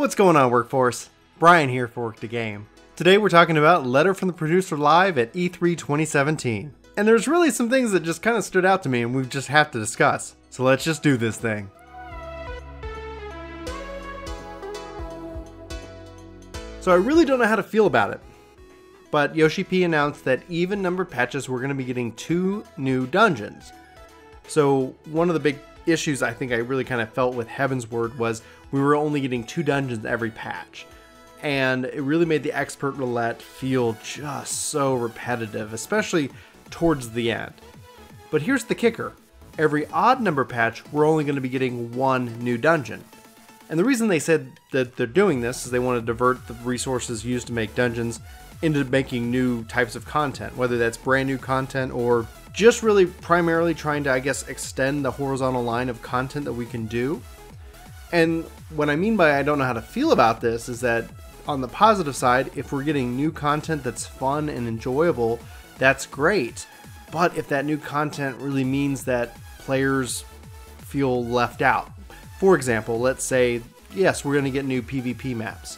What's going on, workforce? Brian here for Work to Game. Today we're talking about Letter from the Producer Live at E3 2017. And there's really some things that just kind of stood out to me and we just have to discuss. So let's just do this thing. So I really don't know how to feel about it. But yoshi-p announced that even numbered patches were going to be getting 2 new dungeons. So one of the big issues I think I really kind of felt with Heavensward was we were only getting 2 dungeons every patch. And it really made the expert roulette feel just so repetitive, especially towards the end. But here's the kicker. Every odd number patch, we're only going to be getting 1 new dungeon. And the reason they said that they're doing this is they want to divert the resources used to make dungeons into making new types of content, whether that's brand new content or just really primarily trying to, I guess, extend the horizontal line of content that we can do. And what I mean by I don't know how to feel about this is that on the positive side, if we're getting new content that's fun and enjoyable, that's great. But if that new content really means that players feel left out, for example, let's say, yes, we're going to get new PvP maps,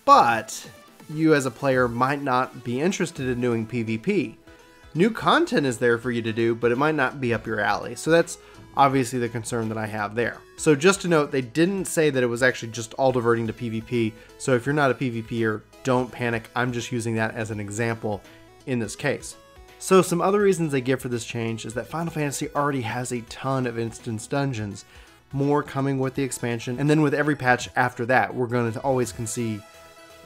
but you as a player might not be interested in doing PvP. New content is there for you to do, but it might not be up your alley. So that's obviously the concern that I have there. So just to note, they didn't say that it was actually just all diverting to PvP. So if you're not a PvPer, don't panic. I'm just using that as an example in this case. So some other reasons they give for this change is that Final Fantasy already has a ton of instance dungeons, more coming with the expansion. And then with every patch after that, we're going to always see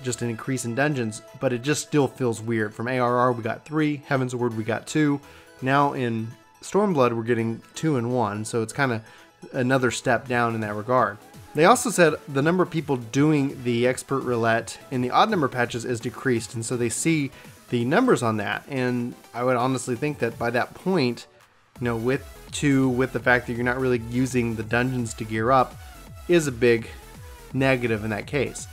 just an increase in dungeons, but it just still feels weird. From ARR we got 3, Heavensward we got 2, now in Stormblood we're getting 2 and 1, so it's kind of another step down in that regard. They also said the number of people doing the expert roulette in the odd number patches is decreased, and so they see the numbers on that, and I would honestly think that by that point, you know, with the fact that you're not really using the dungeons to gear up is a big negative in that case.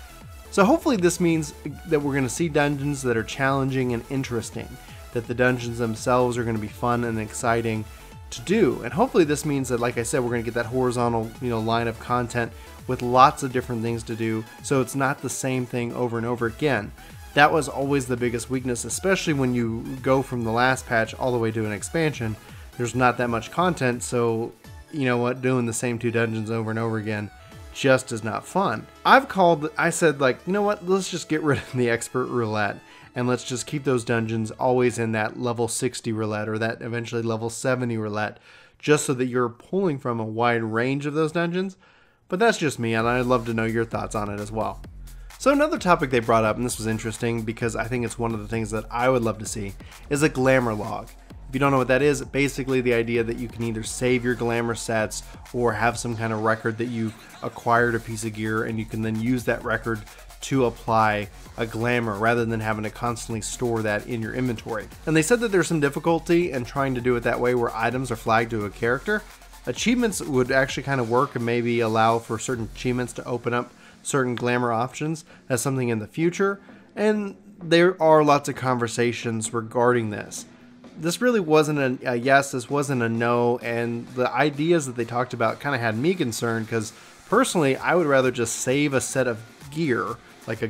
So hopefully this means that we're going to see dungeons that are challenging and interesting, that the dungeons themselves are going to be fun and exciting to do. And hopefully this means that, like I said, we're going to get that horizontal, line of content with lots of different things to do, so it's not the same thing over and over again. That was always the biggest weakness, especially when you go from the last patch all the way to an expansion. There's not that much content, so you know what, doing the same 2 dungeons over and over again just is not fun. I said, like, you know what, let's just get rid of the expert roulette and let's just keep those dungeons always in that level 60 roulette or that eventually level 70 roulette, just so that you're pulling from a wide range of those dungeons. But that's just me, and I'd love to know your thoughts on it as well. So another topic they brought up, and this was interesting because I think it's one of the things that I would love to see, is a glamour log. If you don't know what that is, basically the idea that you can either save your glamour sets or have some kind of record that you've acquired a piece of gear and you can then use that record to apply a glamour rather than having to constantly store that in your inventory. And they said that there's some difficulty in trying to do it that way where items are flagged to a character. Achievements would actually kind of work and maybe allow for certain achievements to open up certain glamour options. That's something in the future. And there are lots of conversations regarding this. This really wasn't a yes, this wasn't a no, and the ideas that they talked about kind of had me concerned because personally I would rather just save a set of gear, like a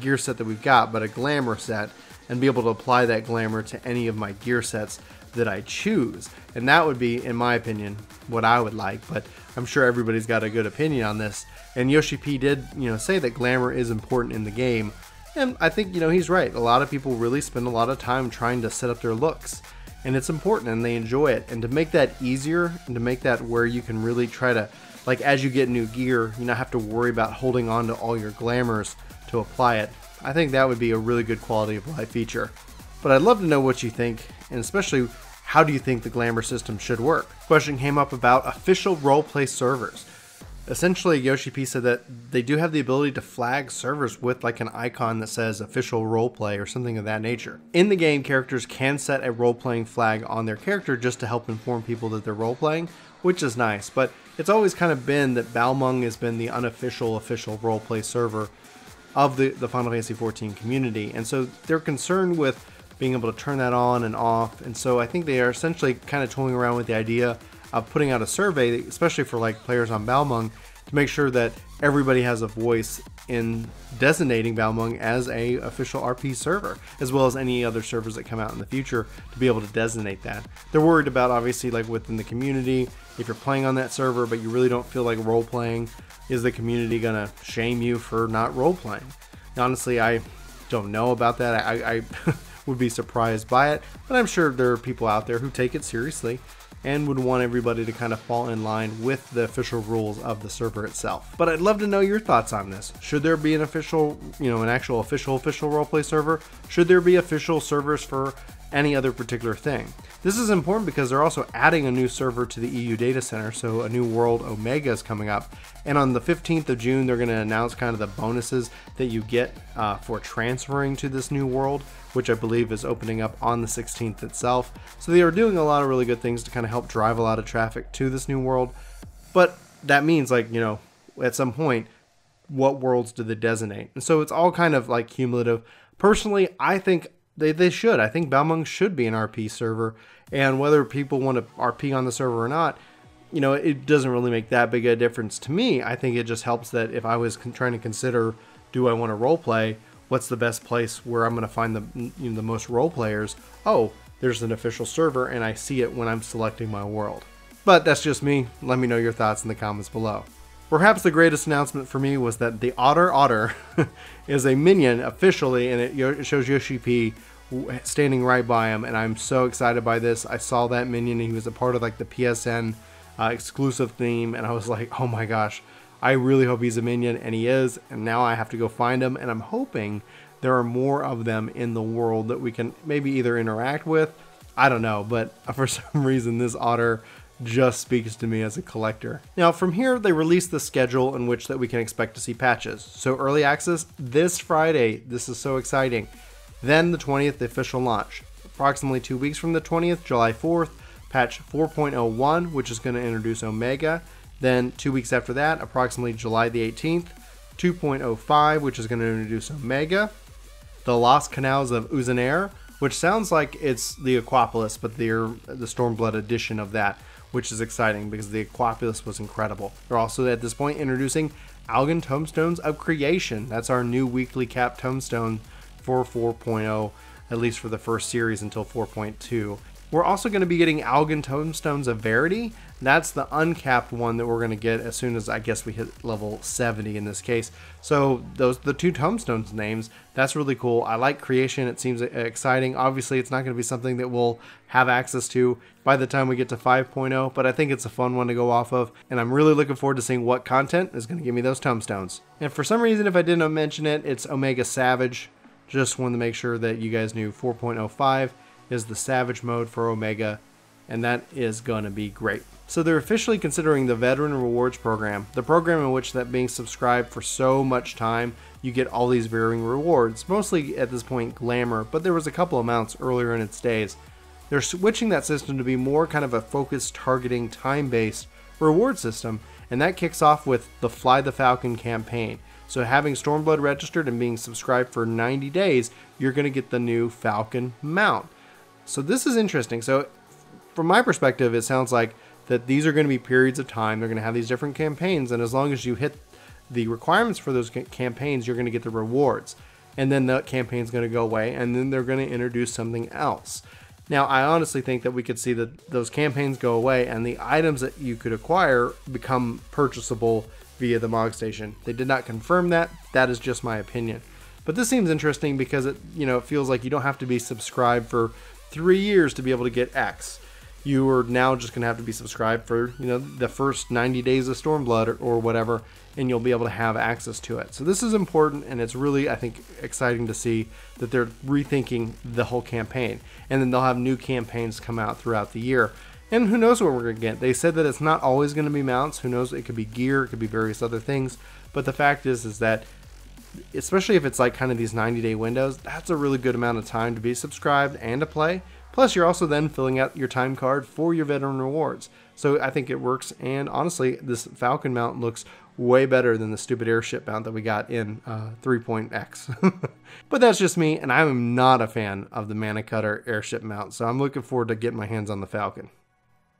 gear set that we've got, but a glamour set, and be able to apply that glamour to any of my gear sets that I choose. And that would be, in my opinion, what I would like, but I'm sure everybody's got a good opinion on this. And yoshi-p did, say that glamour is important in the game. And I think, he's right. A lot of people really spend a lot of time trying to set up their looks. And it's important and they enjoy it. And to make that easier and to make that where you can really try to, like as you get new gear, you not have to worry about holding on to all your glamours to apply it. I think that would be a really good quality of life feature. But I'd love to know what you think, and especially how do you think the glamour system should work? Question came up about official roleplay servers. Essentially, yoshi-p said that they do have the ability to flag servers with like an icon that says official roleplay or something of that nature. In the game, characters can set a roleplaying flag on their character just to help inform people that they're roleplaying, which is nice, but it's always kind of been that Balmung has been the unofficial roleplay server of the Final Fantasy XIV community, and so they're concerned with being able to turn that on and off, and so I think they are essentially kind of toying around with the idea of putting out a survey, especially for like players on Balmung, to make sure that everybody has a voice in designating Balmung as a official RP server, as well as any other servers that come out in the future to be able to designate that. They're worried about, obviously, like within the community, if you're playing on that server but you really don't feel like role playing, is the community gonna shame you for not role playing? Honestly, I don't know about that. I would be surprised by it, but I'm sure there are people out there who take it seriously and would want everybody to kind of fall in line with the official rules of the server itself. But I'd love to know your thoughts on this. Should there be an official, an actual official roleplay server? Should there be official servers for any other particular thing? This is important because they're also adding a new server to the EU data center, so a new world, Omega, is coming up. And on the 15th of June, they're going to announce kind of the bonuses that you get for transferring to this new world, which I believe is opening up on the 16th itself. So they are doing a lot of really good things to kind of help drive a lot of traffic to this new world. But that means, like, at some point, what worlds do they designate? And so it's all kind of like cumulative. Personally, I think they should. I think Balmung should be an RP server, and whether people want to RP on the server or not, it doesn't really make that big a difference to me. I think it just helps that if I was trying to consider, do I want to role play, what's the best place where I'm going to find the most role players? Oh, there's an official server, and I see it when I'm selecting my world. But that's just me. Let me know your thoughts in the comments below. Perhaps the greatest announcement for me was that the Otter is a minion officially, and it shows Yoshi-p standing right by him, and I'm so excited by this. I saw that minion, and he was a part of like the PSN exclusive theme, and I was like, oh my gosh, I really hope he's a minion, and he is, and now I have to go find him, and I'm hoping there are more of them in the world that we can maybe either interact with. I don't know, but for some reason this Otter just speaks to me as a collector. Now from here, they released the schedule in which that we can expect to see patches. So early access this Friday, this is so exciting. Then the 20th, the official launch. Approximately 2 weeks from the 20th, July 4th, patch 4.01, which is going to introduce Omega. Then 2 weeks after that, approximately July the 18th, 2.05, which is going to introduce Omega. The Lost Canals of Uzenair, which sounds like it's the Aquapolis, but they're the Stormblood edition of that, which is exciting because the Aquapolis was incredible. They're also at this point introducing Algan Tomestones of Creation. That's our new weekly cap tombstone for 4.0, at least for the first series until 4.2. We're also going to be getting Algan Tomestones of Verity. That's the uncapped one that we're going to get as soon as, I guess, we hit level 70 in this case. So the two tombstones names, that's really cool. I like Creation. It seems exciting. Obviously, it's not going to be something that we'll have access to by the time we get to 5.0, but I think it's a fun one to go off of, and I'm really looking forward to seeing what content is going to give me those tombstones. And for some reason, if I didn't mention it, it's Omega Savage. Just wanted to make sure that you guys knew 4.05 is the Savage mode for Omega, and that is going to be great. So they're officially considering the Veteran Rewards program, the program in which that being subscribed for so much time, you get all these varying rewards, mostly at this point Glamour, but there was a couple amounts earlier in its days. They're switching that system to be more kind of a focused, targeting, time-based reward system, and that kicks off with the Fly the Falcon campaign. So having Stormblood registered and being subscribed for 90 days, you're going to get the new Falcon mount. So this is interesting. So from my perspective, it sounds like that these are going to be periods of time. They're going to have these different campaigns, and as long as you hit the requirements for those campaigns, you're going to get the rewards. And then the campaign's going to go away, and then they're going to introduce something else. Now, I honestly think that we could see that those campaigns go away, and the items that you could acquire become purchasable via the Mog Station. They did not confirm that. That is just my opinion. But this seems interesting because it feels like you don't have to be subscribed for 3 years to be able to get X. You are now just going to have to be subscribed for the first 90 days of Stormblood or whatever, and you'll be able to have access to it. So this is important, and it's really, I think, exciting to see that they're rethinking the whole campaign, and then they'll have new campaigns come out throughout the year. And who knows what we're going to get. They said that it's not always going to be mounts. Who knows? It could be gear. It could be various other things. But the fact is that, especially if it's like kind of these 90-day windows, that's a really good amount of time to be subscribed and to play. Plus, you're also then filling out your time card for your veteran rewards. So I think it works. And honestly, this Falcon mount looks way better than the stupid airship mount that we got in 3.x. But that's just me, and I'm not a fan of the Mana Cutter airship mount. So I'm looking forward to getting my hands on the Falcon.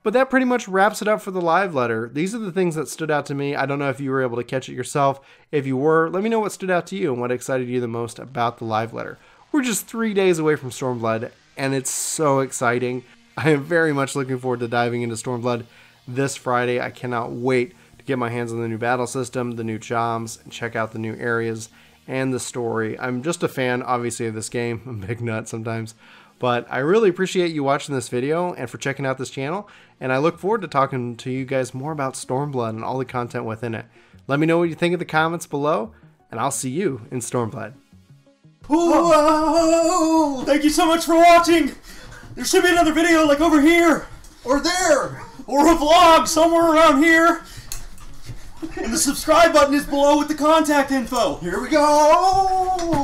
But that pretty much wraps it up for the live letter. These are the things that stood out to me. I don't know if you were able to catch it yourself. If you were, let me know what stood out to you and what excited you the most about the live letter. We're just 3 days away from Stormblood, and it's so exciting. I am very much looking forward to diving into Stormblood this Friday. I cannot wait to get my hands on the new battle system, the new choms, and check out the new areas and the story. I'm just a fan, obviously, of this game. I'm a big nut sometimes. But I really appreciate you watching this video and for checking out this channel. And I look forward to talking to you guys more about Stormblood and all the content within it. Let me know what you think in the comments below, and I'll see you in Stormblood. Whoa! Thank you so much for watching! There should be another video like over here! Or there! Or a vlog somewhere around here! And the subscribe button is below with the contact info! Here we go!